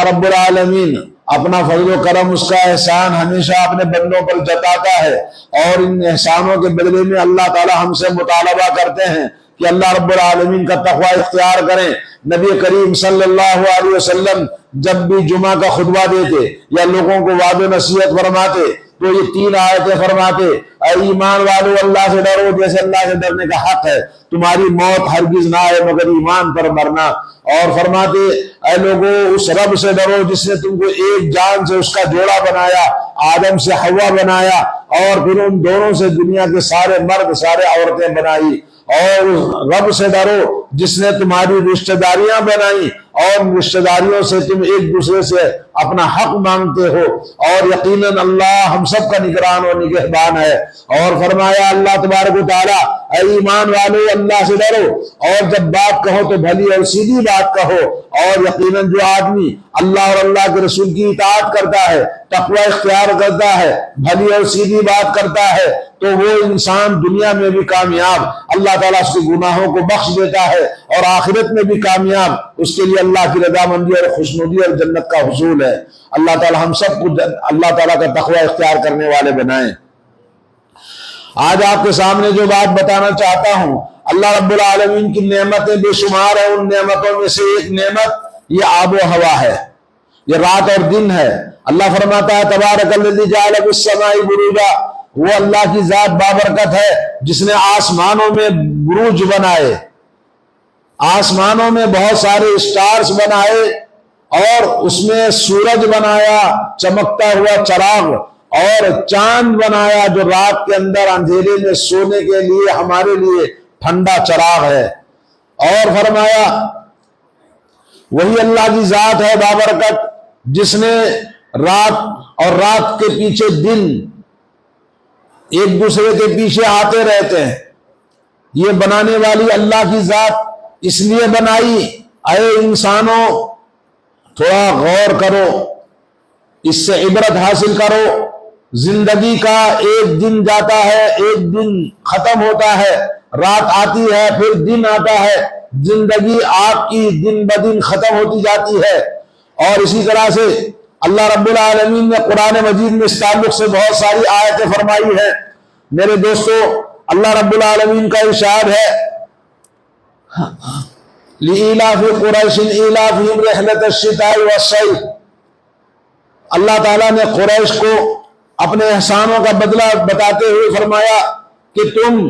اللہ رب العالمین اپنا فضل و کرم، اس کا احسان ہمیشہ اپنے بندوں پر جتاتا ہے، اور ان احسانوں کے بدلے میں اللہ تعالی ہم سے مطالبہ کرتے ہیں کہ اللہ رب العالمین کا تقوی اختیار کریں۔ نبی کریم صلی اللہ علیہ وسلم جب بھی جمعہ کا خطبہ دیتے یا لوگوں کو وعظ و نصیحت فرماتے تو یہ 3 آیتیں فرماتے: اے ایمان والو اللہ سے ڈرو جیسے اللہ سے ڈرنے کا حق ہے، تمہاری موت ہرگز نہ آئے مگر ایمان پر مرنا، اور فرماتے اے لوگو اس رب سے ڈرو جس نے تم کو ایک جان سے اس کا جوڑا بنایا، آدم سے حوا بنایا، اور پھر ان دونوں سے دنیا کے سارے مرد سارے عورتیں بنائی، اور رب سے ڈرو جس نے تمہاری رشتہ داریاں بنائی اور رشتہ داریوں سے تم ایک دوسرے سے اپنا حق مانگتے ہو، اور یقیناً اللہ ہم سب کا نگران و نگہبان ہے۔ اور فرمایا اللہ تبارک و تعالی اے ایمان والو اللہ سے ڈرو، اور جب بات کہو تو بھلی اور سیدھی بات کہو، اور یقیناً جو آدمی اللہ اور اللہ کے رسول کی اطاعت کرتا ہے، تقوی اختیار کرتا ہے، بھلی اور سیدھی بات کرتا ہے، تو وہ انسان دنیا میں بھی کامیاب، اللہ تعالیٰ اس کے گناہوں کو بخش دیتا ہے، اور آخرت میں بھی کامیاب، اس کے لیے اللہ کی رضامندی اور خوشنودی اور جنت کا حصول ہے۔ اللہ تعالیٰ ہم سب کو اللہ تعالیٰ کا تقوی اختیار کرنے والے بنائیں۔ آج آپ کے سامنے جو بات بتانا چاہتا ہوں، اللہ رب العالمین کی نعمتیں بے شمار ہیں، ان نعمتوں میں سے ایک نعمت یہ آب و ہوا ہے، یہ رات اور دن ہے۔ اللہ فرماتا ہے تبارک الذی جعل فی السماء بروجا، وہ اللہ کی ذات بابرکت ہے جس نے آسمانوں میں بروج بنائے، آسمانوں میں بہت سارے اسٹارز بنائے، اور اس میں سورج بنایا چمکتا ہوا چراغ، اور چاند بنایا جو رات کے اندر اندھیرے میں سونے کے لیے ہمارے لیے ٹھنڈا چراغ ہے۔ اور فرمایا وہی اللہ کی ذات ہے بابرکت جس نے رات اور رات کے پیچھے دن ایک دوسرے کے پیچھے آتے رہتے ہیں، یہ بنانے والی اللہ کی ذات اس لیے بنائی، اے انسانوں تھوڑا غور کرو، اس سے عبرت حاصل کرو۔ زندگی کا ایک دن جاتا ہے، ایک دن ختم ہوتا ہے، رات آتی ہے پھر دن آتا ہے، زندگی آپ کی دن بدن ختم ہوتی جاتی ہے۔ اور اسی طرح سے اللہ رب العالمین نے قرآن مجید میں اس تعلق سے بہت ساری آیتیں فرمائی ہیں۔ میرے دوستو اللہ رب العالمین کا ارشاد ہے لِإِيلَافِ قُرَيْشٍ إِيلَافِهِمْ رِحْلَةَ الشِّتَاءِ وَالصَّيْفِ، اللہ تعالیٰ نے قریش کو اپنے احسانوں کا بدلہ بتاتے ہوئے فرمایا کہ تم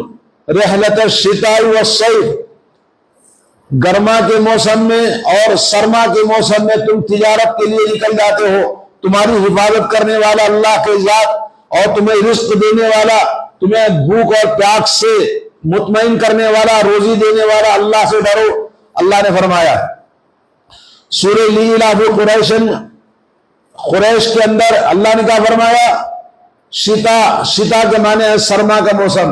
رحلت الشتاء والصیف، گرما کے موسم میں اور سرما کے موسم میں تم تجارت کے لیے نکل جاتے ہو، تمہاری حفاظت کرنے والا اللہ کے ذات، اور تمہیں رزق دینے والا، تمہیں بھوک اور پیاس سے مطمئن کرنے والا، روزی دینے والا اللہ سے ڈرو۔ اللہ نے فرمایا سورہ لِإِيلَافِ قُرَيْشٍ، قریش کے اندر اللہ نے کیا فرمایا؟ شتا کے معنی ہے سرما کا موسم،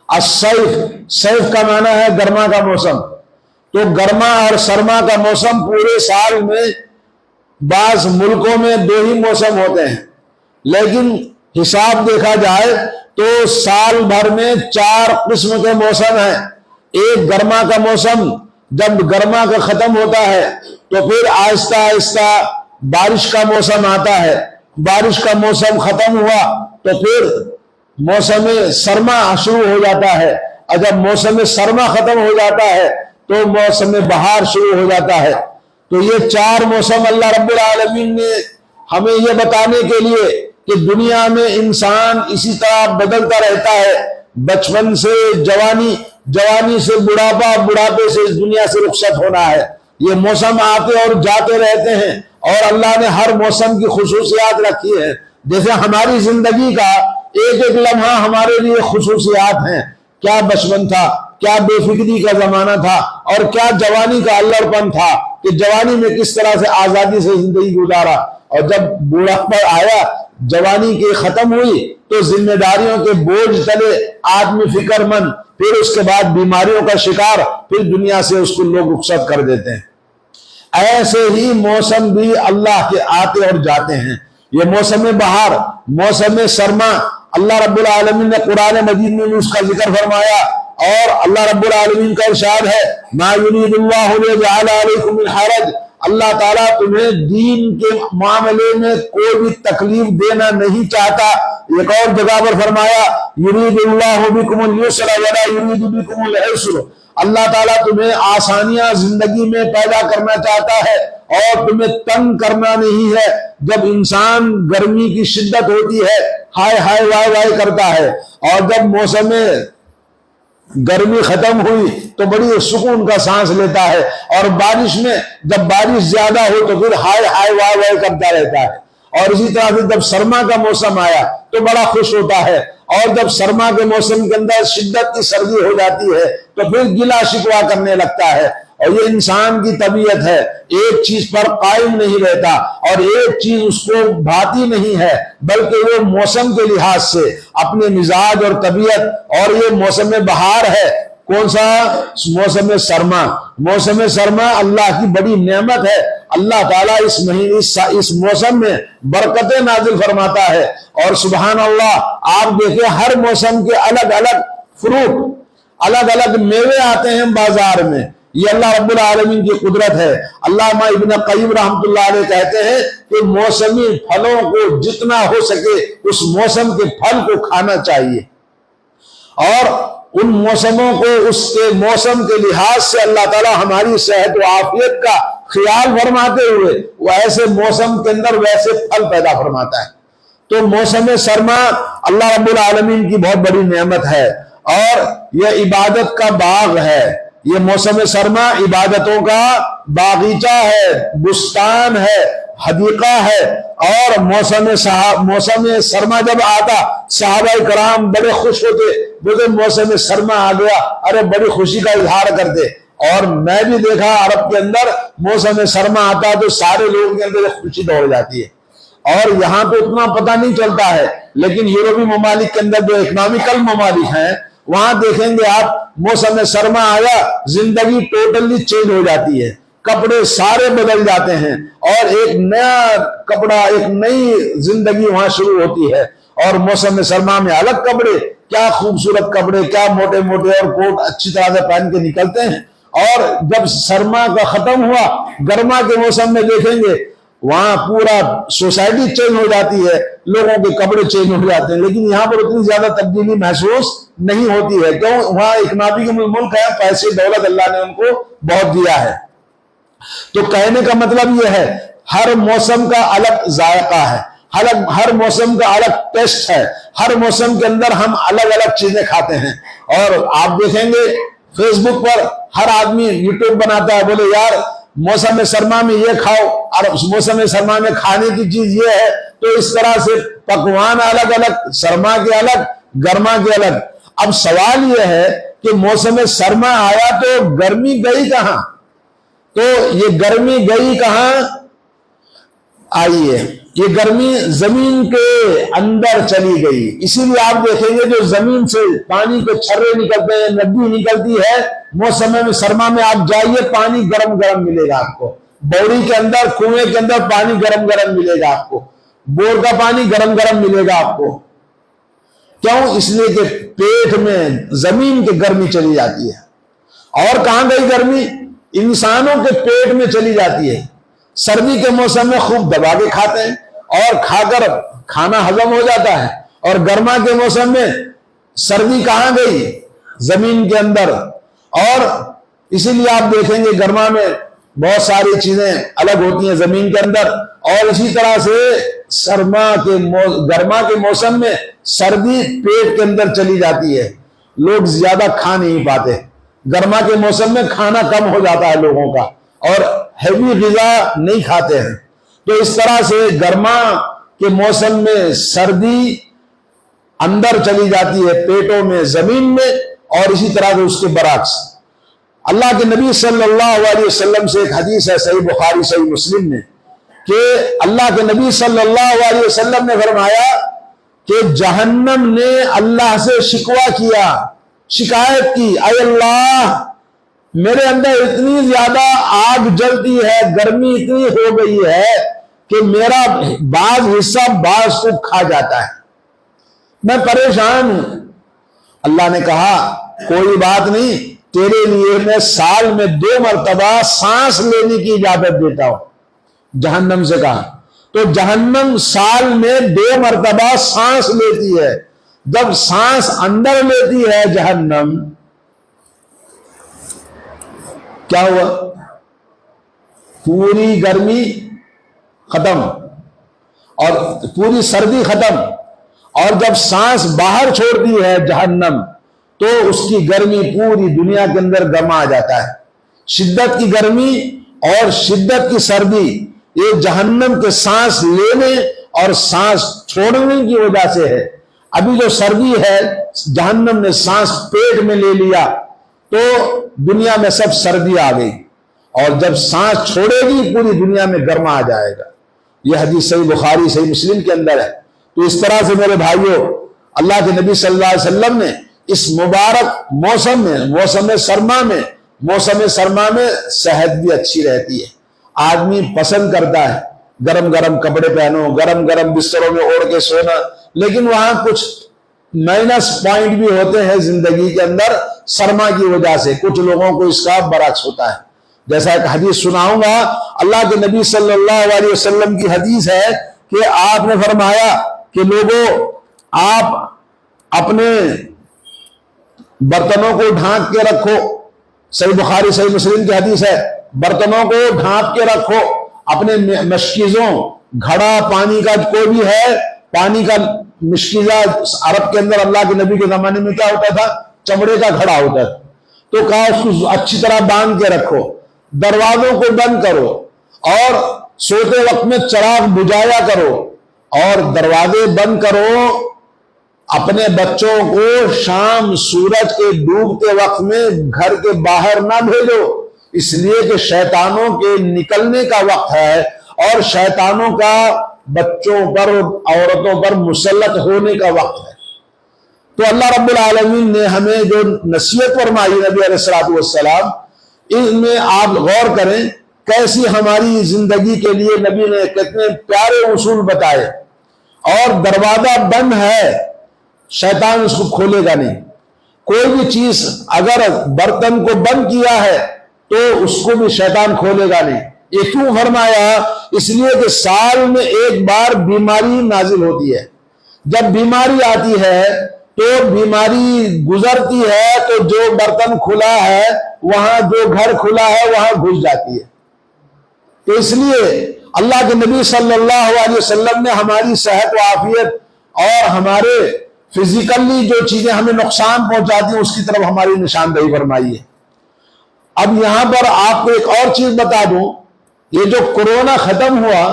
الصیف صیف کا معنی ہے گرما کا موسم۔ تو گرما اور سرما کا موسم پورے سال میں بعض ملکوں میں 2 ہی موسم ہوتے ہیں، لیکن حساب دیکھا جائے تو سال بھر میں 4 قسم کے موسم ہیں۔ ایک گرما کا موسم، جب گرما کا ختم ہوتا ہے تو پھر آہستہ آہستہ بارش کا موسم آتا ہے، بارش کا موسم ختم ہوا تو پھر موسم سرما شروع ہو جاتا ہے، اور جب موسم سرما ختم ہو جاتا ہے تو موسم بہار شروع ہو جاتا ہے۔ تو یہ 4 موسم اللہ رب العالمین نے ہمیں یہ بتانے کے لیے کہ دنیا میں انسان اسی طرح بدلتا رہتا ہے، بچپن سے جوانی، جوانی سے بڑھاپا، بڑھاپے سے اس دنیا سے رخصت ہونا ہے۔ یہ موسم آتے اور جاتے رہتے ہیں، اور اللہ نے ہر موسم کی خصوصیات رکھی ہے۔ جیسے ہماری زندگی کا ایک ایک لمحہ ہمارے لیے خصوصیات ہیں، کیا بچپن تھا، کیا بے فکری کا زمانہ تھا، اور کیا جوانی کا اللڑ پن تھا کہ جوانی میں کس طرح سے آزادی سے زندگی گزارا، اور جب بوڑھاپا آیا، جوانی کی ختم ہوئی تو ذمہ داریوں کے بوجھ تلے آدمی فکر مند، پھر اس کے بعد بیماریوں کا شکار، پھر دنیا سے اس کو لوگ رخصت کر دیتے ہیں۔ ایسے ہی موسم بھی اللہ کے آتے اور جاتے ہیں۔ یہ موسم بہار، موسم سرما، اللہ رب العالمین نے قرآن مجید میں اس کا ذکر فرمایا، اور اللہ رب العالمین کا ارشاد ہے ما یرید اللہ لیجعل علیکم من حرج، اللہ تعالیٰ تمہیں دین کے معاملے میں کوئی بھی تکلیف دینا نہیں چاہتا۔ ایک اور جگہ پر فرمایا یرید اللہ بکم الیسر ولا یرید بکم العسر، اللہ تعالیٰ تمہیں آسانیاں زندگی میں پیدا کرنا چاہتا ہے اور تمہیں تنگ کرنا نہیں ہے۔ جب انسان گرمی کی شدت ہوتی ہے ہائے ہائے وائے وائے کرتا ہے، اور جب موسم گرمی ختم ہوئی تو بڑی سکون کا سانس لیتا ہے، اور بارش میں جب بارش زیادہ ہو تو پھر ہائے ہائے وائے وائے کرتا رہتا ہے۔ اور اسی طرح سے جب سرما کا موسم آیا تو بڑا خوش ہوتا ہے، اور جب سرما کے موسم کے اندر شدت کی سردی ہو جاتی ہے تو پھر گلا شکوا کرنے لگتا ہے۔ اور یہ انسان کی طبیعت ہے، ایک چیز پر قائم نہیں رہتا اور ایک چیز اس کو بھاتی نہیں ہے، بلکہ وہ موسم کے لحاظ سے اپنے مزاج اور طبیعت، اور یہ موسم بہار ہے، کون سا؟ موسم سرما۔ موسم سرما اللہ کی بڑی نعمت ہے، اللہ تعالیٰ اس موسم میں برکتیں نازل فرماتا ہے۔ اور سبحان اللہ، آپ دیکھیں ہر موسم کے الگ الگ فروٹ، الگ الگ میوے آتے ہیں بازار میں، یہ اللہ رب العالمین کی قدرت ہے۔ علامہ ابن قیم رحمۃ اللہ علیہ کہتے ہیں کہ موسمی پھلوں کو جتنا ہو سکے اس موسم کے پھل کو کھانا چاہیے، اور ان موسموں کو اس کے موسم کے لحاظ سے اللہ تعالیٰ ہماری صحت و عافیت کا خیال فرماتے ہوئے وہ ایسے موسم کے اندر ویسے پھل پیدا فرماتا ہے۔ تو موسم سرما اللہ رب العالمین کی بہت بڑی نعمت ہے، اور یہ عبادت کا باغ ہے۔ یہ موسم سرما عبادتوں کا باغیچہ ہے، بستان ہے، حدیقہ ہے۔ اور موسم سرما جب آتا صحابہ کرام بڑے خوش ہوتے، بولتے موسم سرما آ گیا، ارے بڑی خوشی کا اظہار کرتے۔ اور میں بھی دیکھا عرب کے اندر موسم سرما آتا تو سارے لوگوں کے اندر خوشی دوڑ جاتی ہے۔ اور یہاں تو اتنا پتہ نہیں چلتا ہے، لیکن یورپی ممالک کے اندر جو اکنامیکل ممالک ہیں وہاں دیکھیں گے آپ، موسم سرما آیا زندگی ٹوٹلی چینج ہو جاتی ہے، کپڑے سارے بدل جاتے ہیں، اور ایک نیا کپڑا، ایک نئی زندگی وہاں شروع ہوتی ہے۔ اور موسم سرما میں الگ کپڑے، کیا خوبصورت کپڑے، کیا موٹے موٹے، اور کوٹ اچھی طرح سے پہن کے نکلتے ہیں۔ اور جب سرما کا ختم ہوا، گرما کے موسم میں دیکھیں گے وہاں پورا سوسائٹی چینج ہو جاتی ہے، لوگوں کے کپڑے چینج ہو جاتے ہیں، لیکن یہاں پر اتنی زیادہ تبدیلی محسوس نہیں ہوتی ہے، کیوں؟ وہاں اکنامی ملک ہے، پیسے دولت اللہ نے ان کو بہت دیا ہے۔ تو کہنے کا مطلب یہ ہے ہر موسم کا الگ ذائقہ ہے، ہر موسم کا الگ ٹیسٹ ہے، ہر موسم کے اندر ہم الگ الگ چیزیں کھاتے ہیں۔ اور آپ دیکھیں گے فیس بک پر ہر آدمی یوٹیوب بناتا ہے، بولے یار موسم سرما میں یہ کھاؤ، اور موسم سرما میں کھانے کی چیز یہ ہے، تو اس طرح سے پکوان الگ الگ، سرما کے الگ، گرما کے الگ۔ اب سوال یہ ہے کہ موسم سرما آیا تو گرمی گئی کہاں؟ تو یہ گرمی گئی کہاں؟ آئیے، یہ گرمی زمین کے اندر چلی گئی۔ اسی لیے آپ دیکھیں گے جو زمین سے پانی کے چھرے نکلتے ہیں، ندی نکلتی ہے، موسم سرما میں آپ جائیے پانی گرم گرم ملے گا آپ کو، بوری کے اندر، کنویں کے اندر پانی گرم گرم ملے گا آپ کو، بور کا پانی گرم گرم ملے گا آپ کو۔ کیوں؟ اس لیے کہ پیٹ میں زمین کی گرمی چلی جاتی ہے۔ اور کہاں گئی گرمی؟ انسانوں کے پیٹ میں چلی جاتی ہے۔ سردی کے موسم میں خوب دبا کے کھاتے ہیں اور کھا کر کھانا ہضم ہو جاتا ہے، اور گرما کے موسم میں سردی کہاں گئی؟ زمین کے اندر۔ اور اسی لیے آپ دیکھیں گے گرما میں بہت ساری چیزیں الگ ہوتی ہیں زمین کے اندر، اور اسی طرح سے گرما کے موسم میں سردی پیٹ کے اندر چلی جاتی ہے، لوگ زیادہ کھا نہیں پاتے۔ گرما کے موسم میں کھانا کم ہو جاتا ہے لوگوں کا، اور ہیوی غذا نہیں کھاتے ہیں۔ تو اس طرح سے گرما کے موسم میں سردی اندر چلی جاتی ہے پیٹوں میں، زمین میں، اور اسی طرح سے اس کے برعکس۔ اللہ کے نبی صلی اللہ علیہ وسلم سے ایک حدیث ہے صحیح بخاری صحیح مسلم میں، کہ اللہ کے نبی صلی اللہ علیہ وسلم نے فرمایا کہ جہنم نے اللہ سے شکوہ کیا، شکایت کی، اے اللہ میرے اندر اتنی زیادہ آگ جلتی ہے، گرمی اتنی ہو گئی ہے کہ میرا بعض حصہ بعض کو کھا جاتا ہے، میں پریشان ہوں۔ اللہ نے کہا کوئی بات نہیں، تیرے لیے میں سال میں 2 مرتبہ سانس لینے کی اجازت دیتا ہوں، جہنم سے کہا۔ تو جہنم سال میں 2 مرتبہ سانس لیتی ہے۔ جب سانس اندر لیتی ہے جہنم، کیا ہوا؟ پوری گرمی ختم اور پوری سردی ختم، اور جب سانس باہر چھوڑتی ہے جہنم تو اس کی گرمی پوری دنیا کے اندر گرما جاتا ہے۔ شدت کی گرمی اور شدت کی سردی یہ جہنم کے سانس لینے اور سانس چھوڑنے کی وجہ سے ہے۔ ابھی جو سردی ہے جہنم نے سانس پیٹ میں لے لیا تو دنیا میں سب سردی آ گئی، اور جب سانس چھوڑے گی پوری دنیا میں گرما آ جائے گا۔ یہ حدیث صحیح بخاری صحیح مسلم کے اندر ہے۔ تو اس طرح سے میرے بھائیوں، اللہ کے نبی صلی اللہ علیہ وسلم نے اس مبارک موسم میں، موسم سرما میں صحت بھی اچھی رہتی ہے۔ آدمی پسند کرتا ہے گرم گرم کپڑے پہنو، گرم گرم بستروں میں اوڑھ کے سونا، لیکن وہاں کچھ مائنس پوائنٹ بھی ہوتے ہیں زندگی کے اندر سرما کی وجہ سے۔ کچھ لوگوں کو اس کا برعکس ہوتا ہے۔ جیسا ایک حدیث سناؤں گا، اللہ کے نبی صلی اللہ علیہ وسلم کی حدیث ہے کہ آپ نے فرمایا کہ لوگوں، آپ اپنے برتنوں کو ڈھانک کے رکھو۔ صحیح بخاری صحیح مسلم کی حدیث ہے، برتنوں کو ڈھانک کے رکھو، اپنے مشکیزوں، گھڑا پانی کا کوئی بھی ہے، پانی کا مشکیزہ عرب کے اندر اللہ کے نبی کے زمانے میں کیا ہوتا تھا؟ چمڑے کا گھڑا ہوتا تھا۔ تو کہا اس کو اچھی طرح باندھ کے رکھو، دروازوں کو بند کرو، اور سوتے وقت میں چراغ بجھایا کرو، اور دروازے بند کرو۔ اپنے بچوں کو شام سورج کے ڈوبتے وقت میں گھر کے باہر نہ بھیجو، اس لیے کہ شیطانوں کے نکلنے کا وقت ہے، اور شیطانوں کا بچوں پر عورتوں پر مسلط ہونے کا وقت ہے۔ تو اللہ رب العالمین نے ہمیں جو نصیحت فرمائی نبی علیہ الصلوۃ والسلام، اس میں آپ غور کریں کیسی ہماری زندگی کے لیے نبی نے کتنے پیارے اصول بتائے۔ اور دروازہ بند ہے، شیطان اس کو کھولے گا نہیں۔ کوئی بھی چیز اگر برتن کو بند کیا ہے تو اس کو بھی شیطان کھولے گا نہیں۔ یہ کیوں فرمایا؟ اس لیے کہ سال میں ایک بار بیماری نازل ہوتی ہے۔ جب بیماری آتی ہے تو بیماری گزرتی ہے تو جو برتن کھلا ہے وہاں، جو گھر کھلا ہے وہاں گھس جاتی ہے۔ تو اس لیے اللہ کے نبی صلی اللہ علیہ وسلم نے ہماری صحت و عافیت اور ہمارے فزیکلی جو چیزیں ہمیں نقصان پہنچاتی ہیں اس کی طرف ہماری نشاندہی فرمائی ہے۔ اب یہاں پر آپ کو ایک اور چیز بتا دوں، یہ جو کورونا ختم ہوا،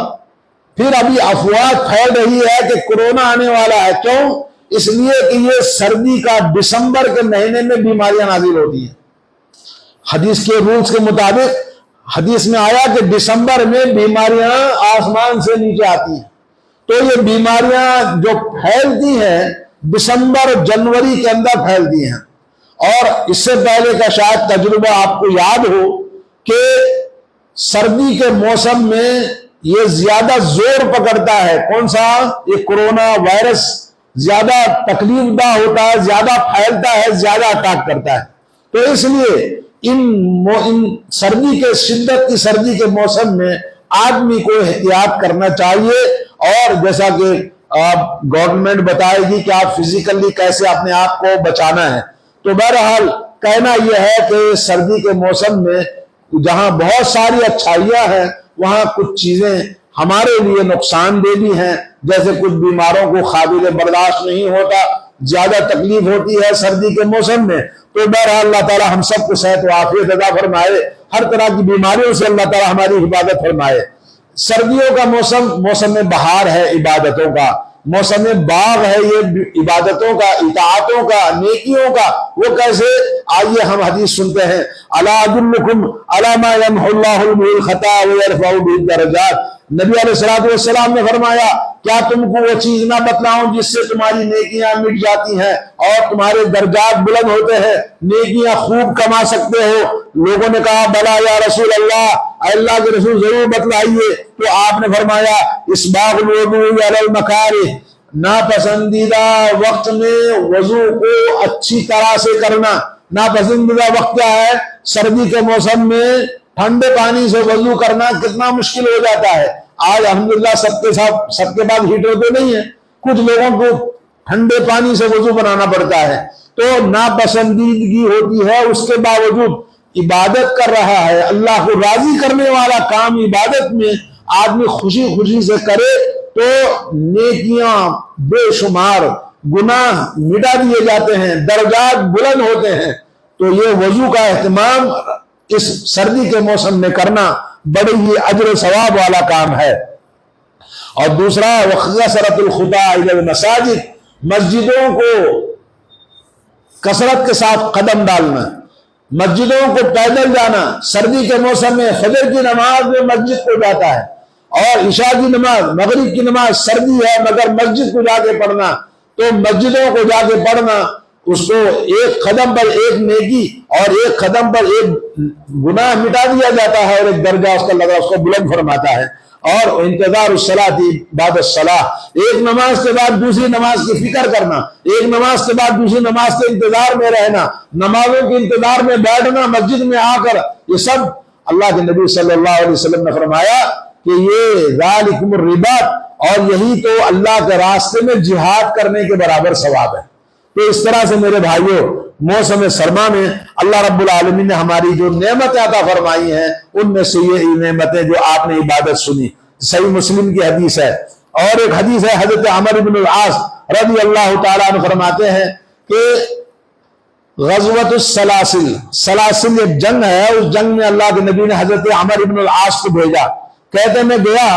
پھر ابھی افواہ پھیل رہی ہے کہ کورونا آنے والا ہے۔ کیوں؟ اس لیے کہ یہ سردی کا دسمبر کے مہینے میں بیماریاں نازل ہوتی ہیں۔ حدیث کے رولز کے مطابق حدیث میں آیا کہ دسمبر میں بیماریاں آسمان سے نیچے آتی ہیں۔ تو یہ بیماریاں جو پھیلتی ہیں دسمبر جنوری کے اندر پھیلتی ہیں۔ اور اس سے پہلے کا شاید تجربہ آپ کو یاد ہو کہ سردی کے موسم میں یہ زیادہ زور پکڑتا ہے۔ کون سا؟ یہ کورونا وائرس زیادہ تکلیف دہ ہوتا ہے، زیادہ پھیلتا ہے، زیادہ اٹیک کرتا ہے۔ تو اس لیے ان سردی کے شدت کی سردی کے موسم میں آدمی کو احتیاط کرنا چاہیے، اور جیسا کہ گورنمنٹ بتائے گی کہ آپ فزیکلی کیسے اپنے آپ کو بچانا ہے۔ تو بہرحال کہنا یہ ہے کہ سردی کے موسم میں جہاں بہت ساری اچھائیاں ہیں وہاں کچھ چیزیں ہمارے لیے نقصان دہ بھی ہیں، جیسے کچھ بیماروں کو قابل برداشت نہیں ہوتا، زیادہ تکلیف ہوتی ہے سردی کے موسم میں۔ تو بہرحال اللہ تعالی ہم سب کو صحت و عافیت عطا فرمائے، ہر طرح کی بیماریوں سے اللہ تعالی ہماری حفاظت فرمائے۔ سردیوں کا موسم موسم بہار ہے، عبادتوں کا موسم، باغ ہے یہ عبادتوں کا، اطاعتوں کا، نیکیوں کا۔ وہ کیسے؟ آئیے ہم حدیث سنتے ہیں۔ الا ادلکم علی ما یمحو اللہ به الخطایا ویرفع به الدرجات۔ نبی علیہ الصلوۃ والسلام نے فرمایا کیا تم کو وہ چیز نہ بتلاؤں جس سے تمہاری نیکیاں مٹ جاتی ہیں اور تمہارے درجات بلند ہوتے ہیں، نیکیاں خوب کما سکتے ہو؟ لوگوں نے کہا بلا یا رسول اللہ، اللہ کے رسول ضرور بتلائیے۔ تو آپ نے فرمایا اسباغ الوضوء علی المکارہ، ناپسندیدہ وقت میں وضو کو اچھی طرح سے کرنا، ناپسندیدہ وقت کیا ہے؟ سردی کے موسم میں ٹھنڈے پانی سے وضو کرنا کتنا مشکل ہو جاتا ہے۔ آج الحمدللہ سب کے پاس ہیٹر تو نہیں ہے، کچھ لوگوں کو ٹھنڈے پانی سے وضو بنانا پڑتا ہے، تو ناپسندیدگی ہوتی ہے، اس کے باوجود عبادت کر رہا ہے، اللہ کو راضی کرنے والا کام عبادت میں آدمی خوشی خوشی سے کرے تو نیکیاں بے شمار، گناہ مٹا دیے جاتے ہیں، درجات بلند ہوتے ہیں۔ تو یہ وضو کا اہتمام اس سردی کے موسم میں کرنا بڑے ہی اجر و ثواب والا کام ہے۔ اور دوسرا وَكَثْرَةُ الْخُطَىٰ إِلَى الْمَسَاجِدِ، مسجدوں کو کثرت کے ساتھ قدم ڈالنا، مسجدوں کو پیدل جانا۔ سردی کے موسم میں فجر کی نماز میں مسجد کو جاتا ہے، اور عشاء کی نماز، مغرب کی نماز، سردی ہے مگر مسجد کو جا کے پڑھنا، تو مسجدوں کو جا کے پڑھنا، اس کو ایک قدم پر ایک نیکی اور ایک قدم پر ایک گناہ مٹا دیا جاتا ہے، اور ایک درجہ اس کا لگا اس کو بلند فرماتا ہے۔ اور انتظار الصلاۃ بعد الصلاۃ، ایک نماز کے بعد دوسری نماز کی فکر کرنا، ایک نماز کے بعد دوسری نماز کے انتظار میں رہنا، نمازوں کے انتظار میں بیٹھنا مسجد میں آ کر، یہ سب اللہ کے نبی صلی اللہ علیہ وسلم نے فرمایا کہ یہ ذالکم الرباط، اور یہی تو اللہ کے راستے میں جہاد کرنے کے برابر ثواب ہے۔ تو اس طرح سے میرے بھائیوں، موسم سرما میں اللہ رب العالمین نے ہماری جو نعمتیں عطا فرمائی ہیں، ان میں سے یہ نعمتیں جو آپ نے عبادت سنی، صحیح مسلم کی حدیث ہے۔ اور ایک حدیث ہے حضرت عمر بن العاص رضی اللہ تعالیٰ عنہ فرماتے ہیں کہ غزوۃ السلاسل، سلاسل ایک جنگ ہے، اس جنگ میں اللہ کے نبی نے حضرت عمر بن العاص کو بھیجا۔ کہتے میں گیا،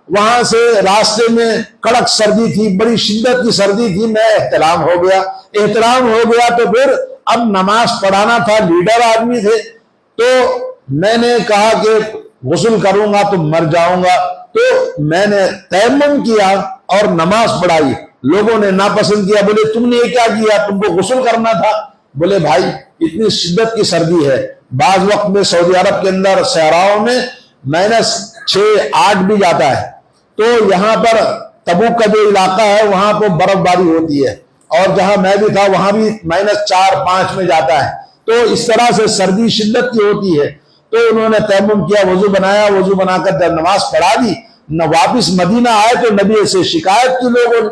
وہاں سے راستے میں کڑک سردی تھی، بڑی شدت کی سردی تھی، میں احتلام ہو گیا تو پھر اب نماز پڑھانا تھا، لیڈر آدمی تھے، تو میں نے کہا کہ غسل کروں گا تو مر جاؤں گا، تو میں نے تیمم کیا اور نماز پڑھائی۔ لوگوں نے ناپسند کیا، بولے تم نے یہ کیا کیا، تم کو غسل کرنا تھا۔ بولے بھائی اتنی شدت کی سردی ہے، بعض وقت میں سعودی عرب کے اندر صحراؤں میں -6-8 بھی جاتا ہے، تو یہاں پر تبوک کا جو علاقہ ہے وہاں پہ برف باری ہوتی ہے، اور جہاں میں بھی تھا وہاں بھی -4-5 میں جاتا ہے، تو اس طرح سے سردی شدت کی ہوتی ہے۔ تو انہوں نے تیمم کیا، وضو بنایا، وضو بنا کر جب نماز پڑھا دی، نہ واپس مدینہ آئے تو نبی سے شکایت کی لوگوں نے۔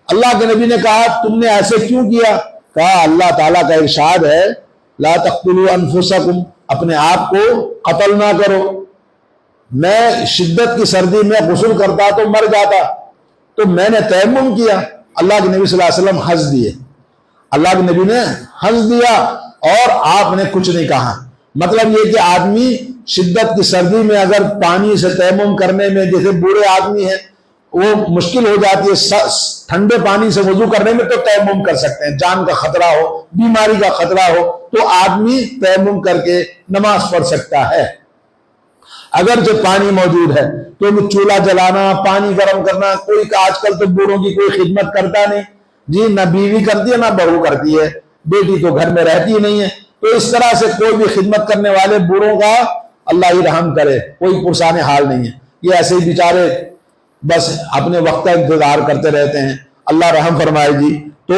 اللہ کے نبی نے کہا تم نے ایسے کیوں کیا؟ کہا اللہ تعالیٰ کا ارشاد ہے لا تقتلوا انفسکم، اپنے آپ کو قتل نہ کرو۔ میں شدت کی سردی میں غسل کرتا تو مر جاتا، تو میں نے تیمم کیا۔ اللہ کے نبی صلی اللہ علیہ وسلم ہنس دیے، اللہ کے نبی نے ہنس دیا اور آپ نے کچھ نہیں کہا۔ مطلب یہ کہ آدمی شدت کی سردی میں اگر پانی سے تیمم کرنے میں، جیسے بوڑھے آدمی ہیں وہ مشکل ہو جاتی ہے، ٹھنڈے پانی سے وضو کرنے میں تو تیمم کر سکتے ہیں، جان کا خطرہ ہو، بیماری کا خطرہ ہو تو آدمی تیمم کر کے نماز پڑھ سکتا ہے۔ اگر جو پانی موجود ہے تو چولہا جلانا، پانی گرم کرنا، کوئی آج کل تو بوڑھوں کی کوئی خدمت کرتا نہیں جی، نہ بیوی کرتی ہے نہ بہو کرتی ہے، بیٹی تو گھر میں رہتی ہی نہیں ہے، تو اس طرح سے کوئی بھی خدمت کرنے والے بوڑھوں کا اللہ ہی رحم کرے، کوئی پرسان حال نہیں ہے، یہ ایسے ہی بیچارے بس اپنے وقت کا انتظار کرتے رہتے ہیں، اللہ رحم فرمائے جی۔ تو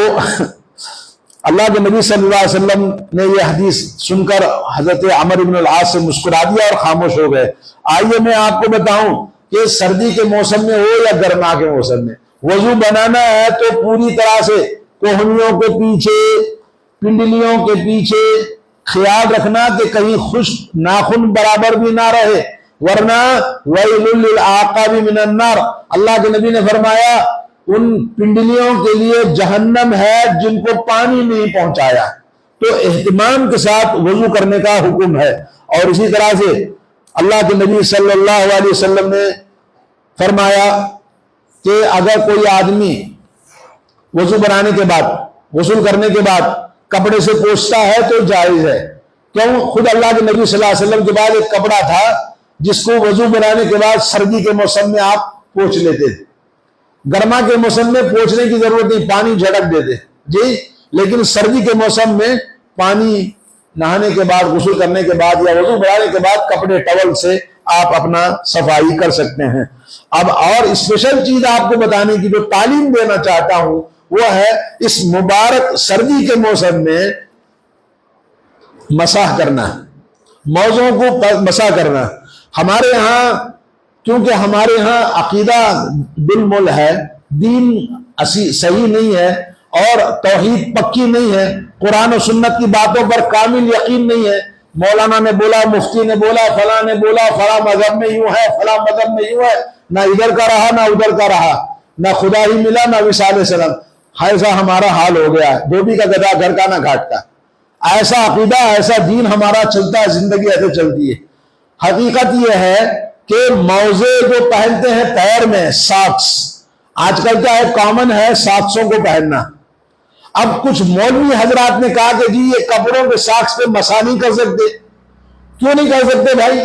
اللہ کے نبی صلی اللہ علیہ وسلم نے یہ حدیث سن کر حضرت عمر بن العاص سے مسکرا دیا اور خاموش ہو گئے۔ آئیے میں آپ کو بتاؤں کہ سردی کے موسم میں ہو یا گرما کے موسم میں، وضو بنانا ہے تو پوری طرح سے کوہنیوں کے پیچھے، پنڈلیوں کے پیچھے خیال رکھنا کہ کہیں خشک ناخن برابر بھی نہ رہے، ورنہ ویل للعاقب من النار، اللہ کے نبی نے فرمایا ان پنڈلیوں کے لیے جہنم ہے جن کو پانی نہیں پہنچایا۔ تو اہتمام کے ساتھ وضو کرنے کا حکم ہے۔ اور اسی طرح سے اللہ کے نبی صلی اللہ علیہ وسلم نے فرمایا کہ اگر کوئی آدمی وضو بنانے کے بعد، غسل کرنے کے بعد کپڑے سے پوچھتا ہے تو جائز ہے۔ کیوں؟ خود اللہ کے نبی صلی اللہ علیہ وسلم کے بعد ایک کپڑا تھا جس کو وضو بنانے کے بعد سردی کے موسم میں آپ پوچھ لیتے تھے، گرما کے موسم میں پوچھنے کی ضرورت نہیں، پانی جھڑک دیتے جی، لیکن سردی کے موسم میں پانی نہانے کے بعد، غسل کرنے کے بعد یا وضو بنانے کے بعد کپڑے ٹاول سے آپ اپنا صفائی کر سکتے ہیں۔ اب اور اسپیشل چیز آپ کو بتانے کی جو تعلیم دینا چاہتا ہوں وہ ہے اس مبارک سردی کے موسم میں مسح کرنا، موزوں کو مسح کرنا. ہمارے ہاں کیونکہ ہمارے ہاں عقیدہ بالمل ہے، دین صحیح نہیں ہے اور توحید پکی نہیں ہے، قرآن و سنت کی باتوں پر کامل یقین نہیں ہے. مولانا نے بولا، مفتی نے بولا، فلاں نے بولا، فلاں مذہب میں یوں ہے، فلاں مذہب میں یوں ہے، نہ ادھر کا رہا نہ ادھر کا رہا، نہ خدا ہی ملا نہ وصال علیہ السلام. ایسا ہمارا حال ہو گیا ہے، دھوبی کا گدھا گھر کا نہ گھاٹ کا. ایسا عقیدہ ایسا دین ہمارا چلتا ہے، زندگی ایسے چلتی ہے. حقیقت یہ ہے کہ موزے جو پہنتے ہیں پیر میں ساکس، آج کل کیا ہے کامن ہے ساکسوں کو پہننا. اب کچھ مولوی حضرات نے کہا کہ جی یہ کپڑوں کے ساکس پہ مسح نہیں کر سکتے. کیوں نہیں کر سکتے بھائی؟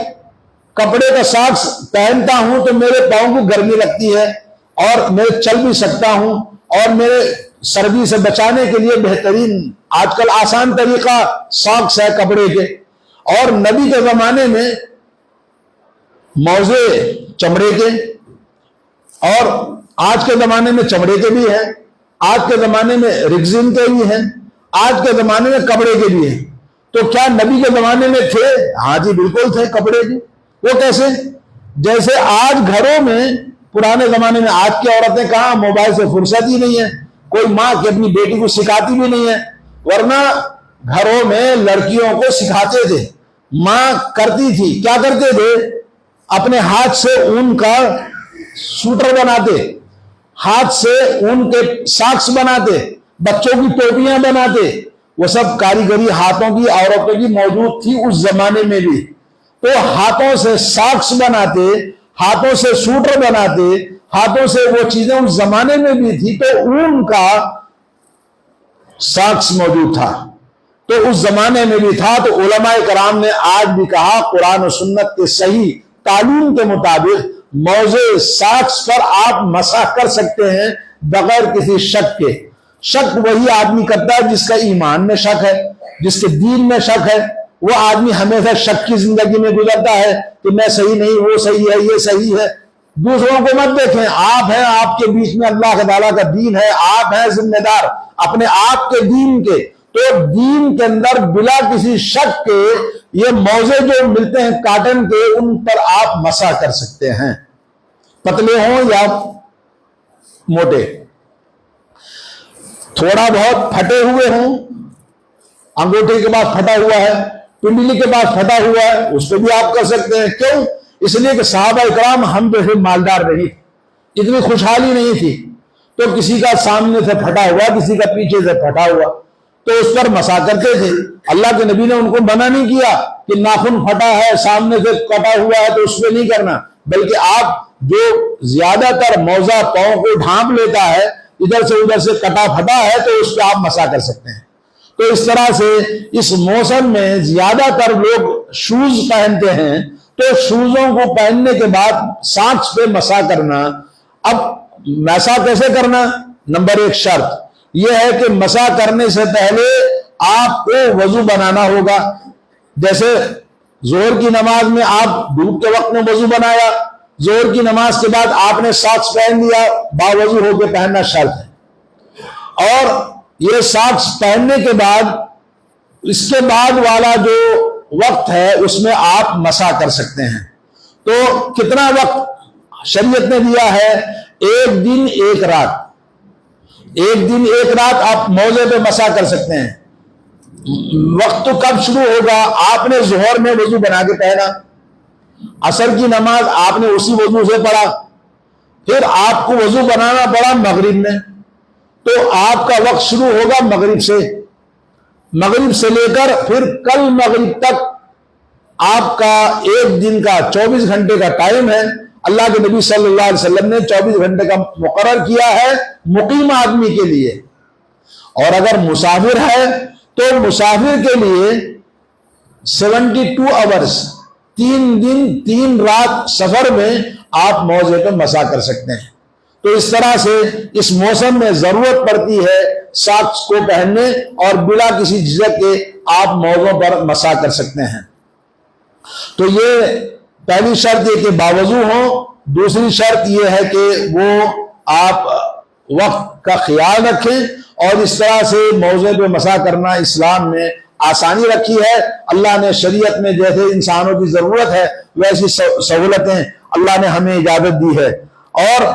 کپڑے کا ساکس پہنتا ہوں تو میرے پاؤں کو گرمی لگتی ہے اور میں چل بھی سکتا ہوں، اور میرے سردی سے بچانے کے لیے بہترین آج کل آسان طریقہ ساکس ہے کپڑے کے. اور نبی کے زمانے میں موزے چمڑے کے، اور آج کے زمانے میں چمڑے کے بھی ہیں، آج کے زمانے میں ریگزین کے بھی ہیں، آج کے زمانے میں کپڑے کے بھی ہیں. تو کیا نبی کے زمانے میں تھے؟ ہاں جی بالکل تھے کپڑے کے. وہ کیسے؟ جیسے آج گھروں میں پرانے زمانے میں، آج کی عورتیں کہاں موبائل سے فرصت ہی نہیں ہے، کوئی ماں کی اپنی بیٹی کو سکھاتی بھی نہیں ہے، ورنہ گھروں میں لڑکیوں کو سکھاتے تھے، ماں کرتی تھی. کیا کرتے تھے؟ اپنے ہاتھ سے اون کا سوٹر بناتے، ہاتھ سے اون کے ساکس بناتے، بچوں کی ٹوپیاں بناتے. وہ سب کاریگری ہاتھوں کی عورتوں کی موجود تھی اس زمانے میں بھی. تو ہاتھوں سے ساکس بناتے، ہاتھوں سے سوٹر بناتے، ہاتھوں سے وہ چیزیں اس زمانے میں بھی تھی. تو اون کا ساکس موجود تھا تو اس زمانے میں بھی تھا. تو علماء کرام نے آج بھی کہا قرآن و سنت کے صحیح تعلیم کے مطابق موزے ساکس پر آپ مسح کر سکتے ہیں بغیر کسی شک کے. شک وہی آدمی کرتا ہے جس کا ایمان میں شک ہے، جس کے دین میں شک ہے. وہ آدمی ہمیشہ شک کی زندگی میں گزرتا ہے کہ میں صحیح نہیں، وہ صحیح ہے، یہ صحیح ہے. دوسروں کو مت دیکھیں، آپ ہیں، آپ کے بیچ میں اللہ تعالیٰ کا دین ہے، آپ ہیں ذمہ دار اپنے آپ کے دین کے. تو دین کے اندر بلا کسی شک کے یہ موزے جو ملتے ہیں کاٹن کے، ان پر آپ مسح کر سکتے ہیں، پتلے ہوں یا موٹے. تھوڑا بہت پھٹے ہوئے ہوں، انگوٹھے کے بعد پھٹا ہوا ہے، پنڈلی کے بعد پھٹا ہوا ہے، اس پہ بھی آپ کر سکتے ہیں. کیوں؟ اس لیے کہ صحابہ اکرام ہم جیسے مالدار نہیں، اتنی خوشحالی نہیں تھی، تو کسی کا سامنے سے پھٹا ہوا، کسی کا پیچھے سے پھٹا ہوا، تو اس پر مسح کرتے تھے. اللہ کے نبی نے ان کو منع نہیں کیا کہ ناخن پھٹا ہے، سامنے سے کٹا ہوا ہے تو اس پہ نہیں کرنا، بلکہ آپ جو زیادہ تر موزہ پاؤں کو ڈھانپ لیتا ہے، ادھر سے ادھر سے کٹا پھٹا ہے، تو اس پہ آپ مسح کر سکتے ہیں. تو اس طرح سے اس موسم میں زیادہ تر لوگ شوز پہنتے ہیں، تو شوزوں کو پہننے کے بعد ساکس پہ مسح کرنا. اب مسح کیسے کرنا؟ نمبر 1 شرط یہ ہے کہ مسح کرنے سے پہلے آپ کو وضو بنانا ہوگا. جیسے ظہر کی نماز میں آپ دھوپ کے وقت میں وضو بنایا، ظہر کی نماز کے بعد آپ نے ساکس پہن لیا، باوضو ہو کے پہننا شرط ہے. اور یہ ساکس پہننے کے بعد اس کے بعد والا جو وقت ہے اس میں آپ مسح کر سکتے ہیں. تو کتنا وقت شریعت نے دیا ہے؟ 1 دن 1 رات. 1 دن 1 رات آپ موزے پہ مسح کر سکتے ہیں. وقت تو کب شروع ہوگا؟ آپ نے ظہر میں وضو بنا کے پہنا، عصر کی نماز آپ نے اسی وضو سے پڑھا، پھر آپ کو وضو بنانا پڑا مغرب میں، تو آپ کا وقت شروع ہوگا مغرب سے. مغرب سے لے کر پھر کل مغرب تک آپ کا 1 دن کا 24 گھنٹے کا ٹائم ہے. اللہ کے نبی صلی اللہ علیہ وسلم نے 24 گھنٹے کا مقرر کیا ہے مقیم آدمی کے لیے. اور اگر مسافر ہے تو مسافر کے لیے 72 آورز، 3 دن 3 رات سفر میں آپ موزے پہ مسح کر سکتے ہیں. تو اس طرح سے اس موسم میں ضرورت پڑتی ہے ساکس کو پہننے، اور بلا کسی جھجک کے آپ موزوں پر مسح کر سکتے ہیں. تو یہ پہلی شرط یہ کہ باوضو ہوں. دوسری شرط یہ ہے کہ وہ آپ وقت کا خیال رکھیں، اور اس طرح سے موزے پہ مسح کرنا اسلام میں آسانی رکھی ہے اللہ نے شریعت میں، جیسے انسانوں کی ضرورت ہے ویسی سہولتیں اللہ نے ہمیں اجازت دی ہے۔ اور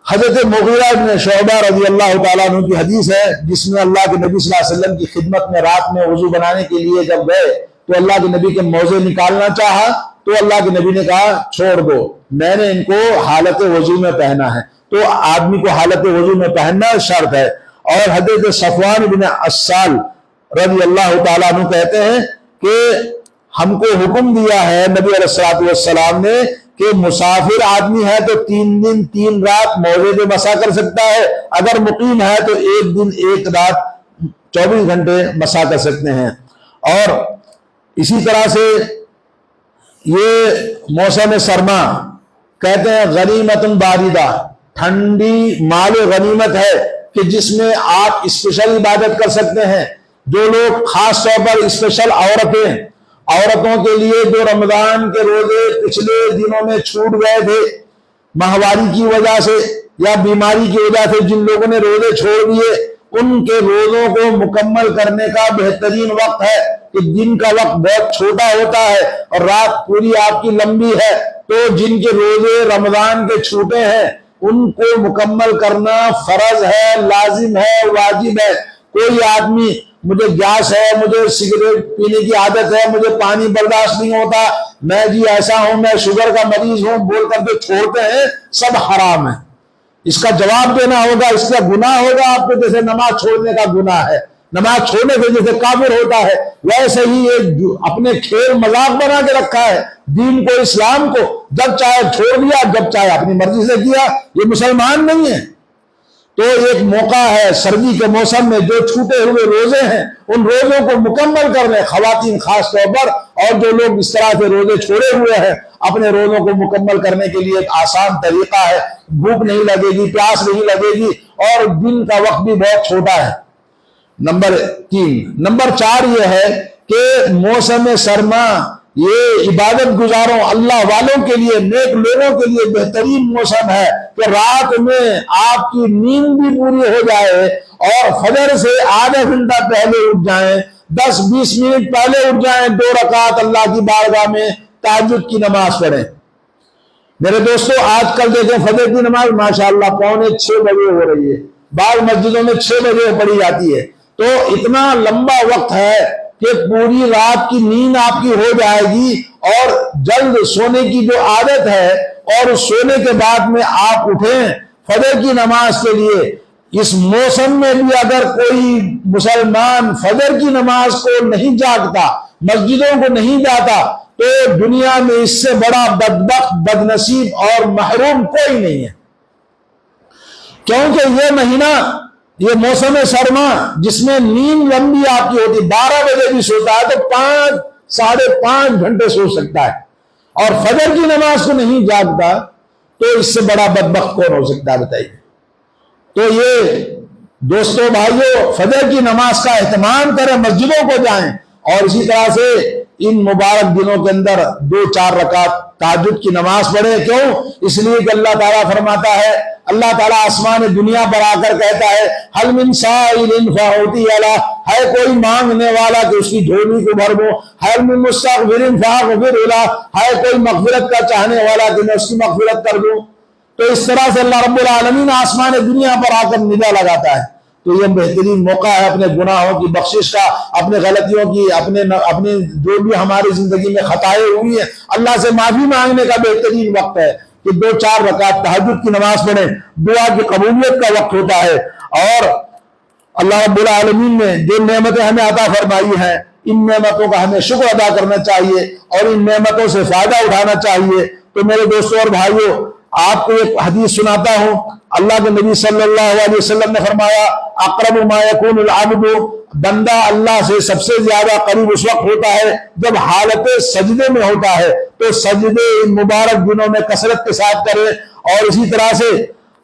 حضرت مغیرہ بن شعبہ رضی اللہ تعالیٰ عنہ کی حدیث ہے جس میں اللہ کے نبی صلی اللہ علیہ وسلم کی خدمت میں رات میں وضو بنانے کے لیے جب گئے تو اللہ کے نبی کے موزے نکالنا چاہا تو اللہ کے نبی نے کہا چھوڑ دو، میں نے ان کو حالت وضو میں پہنا ہے۔ تو آدمی کو حالت وضو میں پہننا شرط ہے۔ اور حضرت صفوان بن عسال رضی اللہ تعالیٰ عنہ کہتے ہیں کہ ہم کو حکم دیا ہے نبی علیہ الصلوۃ والسلام نے کہ مسافر آدمی ہے تو 3 دن 3 رات موزے پہ مسا کر سکتا ہے، اگر مقیم ہے تو 1 دن 1 رات 24 گھنٹے مسا کر سکتے ہیں۔ اور اسی طرح سے یہ موسم سرما کہتے ہیں غنیمت باردہ، ٹھنڈی مال غنیمت ہے کہ جس میں آپ اسپیشل عبادت کر سکتے ہیں۔ جو لوگ خاص طور پر اسپیشل عورتوں کے لیے جو رمضان کے روزے پچھلے دنوں میں چھوٹ گئے تھے ماہواری کی وجہ سے یا بیماری کی وجہ سے، جن لوگوں نے روزے چھوڑ دیے ان کے روزوں کو مکمل کرنے کا بہترین وقت ہے کہ دن کا وقت بہت چھوٹا ہوتا ہے اور رات پوری آپ کی لمبی ہے، تو جن کے روزے رمضان کے چھوٹے ہیں ان کو مکمل کرنا فرض ہے، لازم ہے، واجب ہے۔ کوئی آدمی مجھے گیس ہے، مجھے سگریٹ پینے کی عادت ہے، مجھے پانی برداشت نہیں ہوتا، میں جی ایسا ہوں، میں شوگر کا مریض ہوں بول کر کے چھوڑتے ہیں، سب حرام ہے۔ اس کا جواب دینا ہوگا، اس کا گناہ ہوگا آپ کو، جیسے نماز چھوڑنے کا گناہ ہے، نماز چھوڑنے سے جیسے کافر ہوتا ہے ویسے ہی یہ اپنے کھیل مذاق بنا کے رکھا ہے دین کو، اسلام کو، جب چاہے چھوڑ دیا، جب چاہے اپنی مرضی سے کیا، یہ مسلمان نہیں ہے۔ تو ایک موقع ہے سردی کے موسم میں جو چھوٹے ہوئے روزے ہیں ان روزوں کو مکمل کر لیں، خواتین خاص طور پر، اور جو لوگ اس طرح سے روزے چھوڑے ہوئے ہیں اپنے روزوں کو مکمل کرنے کے لیے ایک آسان طریقہ ہے، بھوک نہیں لگے گی، پیاس نہیں لگے گی اور دن کا وقت بھی بہت چھوٹا ہے۔ نمبر 3۔ نمبر 4 یہ ہے کہ موسم سرما یہ عبادت گزاروں اللہ والوں کے لیے، نیک لوگوں کے لیے بہترین موسم ہے کہ رات میں آپ کی نیند بھی پوری ہو جائے اور فجر سے آدھا گھنٹہ پہلے اٹھ جائیں، 10-20 منٹ پہلے اٹھ جائیں، 2 رکعت اللہ کی بارگاہ میں تہجد کی نماز پڑھیں۔ میرے دوستو آج کل دیکھیں فجر کی نماز ماشاءاللہ 5:45 بجے ہو رہی ہے، بعض مسجدوں میں 6 بجے پڑھی جاتی ہے، تو اتنا لمبا وقت ہے کہ پوری رات کی نیند آپ کی ہو جائے گی اور جلد سونے کی جو عادت ہے اور سونے کے بعد میں آپ اٹھیں فجر کی نماز کے لیے۔ اس موسم میں بھی اگر کوئی مسلمان فجر کی نماز کو نہیں جاگتا، مسجدوں کو نہیں جاتا، تو دنیا میں اس سے بڑا بدبخت، بدنصیب اور محروم کوئی نہیں ہے۔ کیونکہ یہ مہینہ، یہ موسم سرما جس میں نیند لمبی آپ کی ہوتی، 12 بجے بھی سوتا ہے تو 5-5.5 گھنٹے سو سکتا ہے، اور فجر کی نماز کو نہیں جاگتا تو اس سے بڑا بدبخت کون ہو سکتا ہے بتائیے۔ تو یہ دوستو بھائیو فجر کی نماز کا اہتمام کریں، مسجدوں کو جائیں، اور اسی طرح سے ان مبارک دنوں کے اندر 2-4 رکعت تہجد کی نماز پڑھیں۔ کیوں؟ اس لیے کہ اللہ تعالیٰ فرماتا ہے، اللہ تعالیٰ آسمان دنیا پر آ کر کہتا ہے حل من سائل فاعطی لہ، ہے کوئی مانگنے والا کہ اس کی جھولی کو بھر دوں، حل من مستغفر فاغفر لہ، ہے کوئی مغفرت کا چاہنے والا کہ میں اس کی مغفرت کر دوں۔ تو اس طرح سے اللہ رب العالمین آسمان دنیا پر آ کر ندا لگاتا ہے۔ تو یہ بہترین موقع ہے اپنے گناہوں کی بخشش کا، اپنے غلطیوں کی، اپنے جو بھی ہماری زندگی میں خطائیں ہوئی ہیں اللہ سے معافی مانگنے کا بہترین وقت ہے کہ 2-4 رکعت تہجد کی نماز پڑھیں، دعا کی قبولیت کا وقت ہوتا ہے۔ اور اللہ رب العالمین نے جو نعمتیں ہمیں عطا فرمائی ہیں ان نعمتوں کا ہمیں شکر ادا کرنا چاہیے اور ان نعمتوں سے فائدہ اٹھانا چاہیے۔ تو میرے دوستوں اور بھائیوں، آپ کو ایک حدیث سناتا ہوں۔ اللہ کے نبی صلی اللہ علیہ وسلم نے فرمایا اقرب ما یکون العبد، بندہ اللہ سے سب سے زیادہ قریب اس وقت ہوتا ہے جب حالت سجدے میں ہوتا ہے، تو سجدے ان مبارک دنوں میں کثرت کے ساتھ کرے۔ اور اسی طرح سے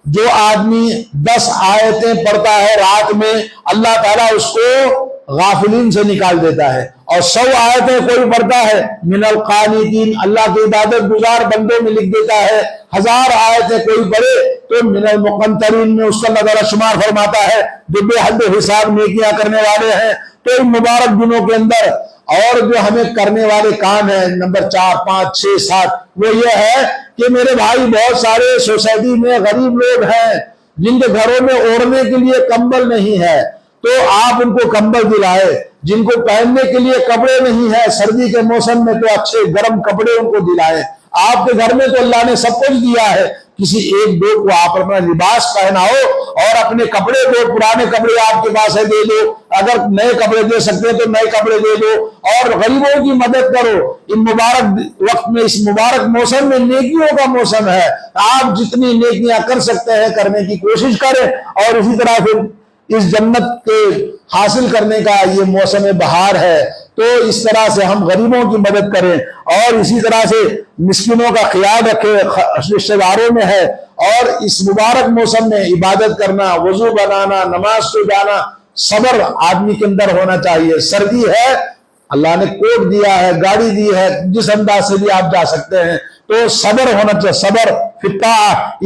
جو آدمی 10 آیتیں پڑھتا ہے رات میں، اللہ تعالیٰ اس کو غافلین سے نکال دیتا ہے. اور 100 آیتیں کوئی پڑھتا ہے من القانتین اللہ کی عبادت گزار بندوں میں لکھ دیتا ہے. 1000 آیتیں کوئی پڑھے تو من المقنطرین میں اس کا اللہ تعالیٰ شمار فرماتا ہے جو بے حد حساب نیکیاں کرنے والے ہیں. تو ان مبارک دنوں کے اندر اور جو ہمیں کرنے والے کام ہیں نمبر 4 5 6 7 وہ یہ ہے کہ میرے بھائی بہت سارے سوسائٹی میں غریب لوگ ہیں جن کے گھروں میں اوڑھنے کے لیے کمبل نہیں ہے تو آپ ان کو کمبل دلائے. جن کو پہننے کے لیے کپڑے نہیں ہے سردی کے موسم میں تو اچھے گرم کپڑے ان کو دلائے. آپ کے گھر میں تو اللہ نے سب کچھ دیا ہے, کسی ایک دو کو آپ اپنا لباس پہناؤ اور اپنے کپڑے دو, پرانے کپڑے آپ کے پاس ہے دے دو, اگر نئے کپڑے دے سکتے ہیں تو نئے کپڑے دے دو اور غریبوں کی مدد کرو. ان مبارک وقت میں اس مبارک موسم میں نیکیوں کا موسم ہے, آپ جتنی نیکیاں کر سکتے ہیں کرنے کی کوشش کریں. اور اسی طرح پھر اس جنت کے حاصل کرنے کا یہ موسم بہار ہے تو اس طرح سے ہم غریبوں کی مدد کریں اور اسی طرح سے مسکینوں کا خیال رکھیں رشتہ داروں میں ہے. اور اس مبارک موسم میں عبادت کرنا, وضو بنانا, نماز کو جانا, صبر آدمی کے اندر ہونا چاہیے. سردی ہے اللہ نے کوٹ دیا ہے, گاڑی دی ہے, جس انداز سے بھی آپ جا سکتے ہیں تو صبر ہونا چاہیے. صبر فطا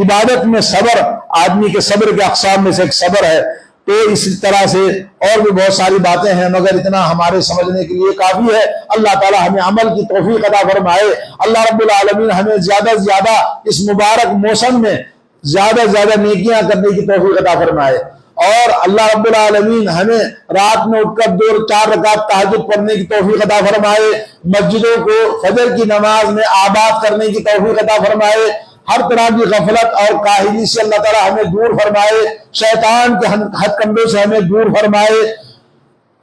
عبادت میں صبر آدمی کے صبر کے اقسام میں سے ایک صبر ہے. تو اسی طرح سے اور بھی بہت ساری باتیں ہیں مگر اتنا ہمارے سمجھنے کے لیے کافی ہے. اللہ تعالی ہمیں عمل کی توفیق عطا فرمائے. اللہ رب العالمین ہمیں زیادہ سے زیادہ اس مبارک موسم میں زیادہ سے زیادہ نیکیاں کرنے کی توفیق عطا فرمائے. اور اللہ رب العالمین ہمیں رات میں اٹھ کر 2-4 رکعت تہجد پڑھنے کی توفیق عطا فرمائے. مسجدوں کو فجر کی نماز میں آباد کرنے کی توفیق عطا فرمائے. ہر طرح کی غفلت اور کاہلی سے اللہ تعالی ہمیں دور فرمائے. شیطان کے ہتھ کنڈوں سے ہمیں دور فرمائے.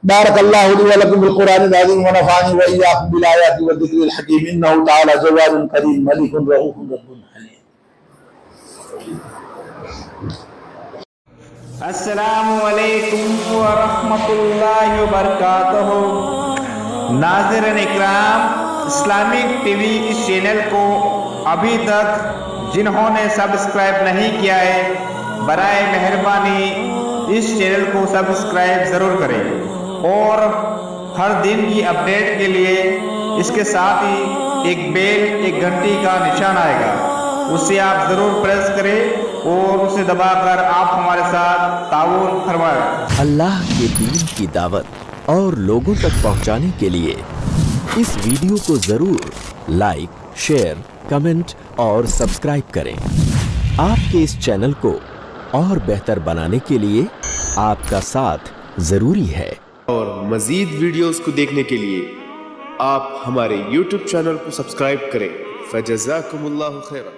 بارک اللہ لی و لکم بالقرآن العظیم ونفعنی و ایاکم بالآیات والذکر الحکیم انہ تعالی جواد کریم ملک رؤوف رب حلیم. السلام علیکم ورحمۃ اللہ وبرکاتہ. ناظرین اکرام, اسلامک ٹی وی اس چینل کو ابھی تک جنہوں نے سبسکرائب نہیں کیا ہے برائے مہربانی اس چینل کو سبسکرائب ضرور کریں اور ہر دن کی اپڈیٹ کے لیے اس کے ساتھ ہی ایک بیل ایک گھنٹی کا نشان آئے گا, اسے آپ ضرور پریس کریں اور اسے دبا کر آپ ہمارے ساتھ تعاون فرمائیں. اللہ کے دین کی دعوت اور لوگوں تک پہنچانے کے لیے اس ویڈیو کو ضرور لائک, شیئر, کمنٹ اور سبسکرائب کریں. آپ کے اس چینل کو اور بہتر بنانے کے لیے آپ کا ساتھ ضروری ہے. اور مزید ویڈیوز کو دیکھنے کے لیے آپ ہمارے YouTube چینل کو سبسکرائب کریں. فجزاکم اللہ خیرا.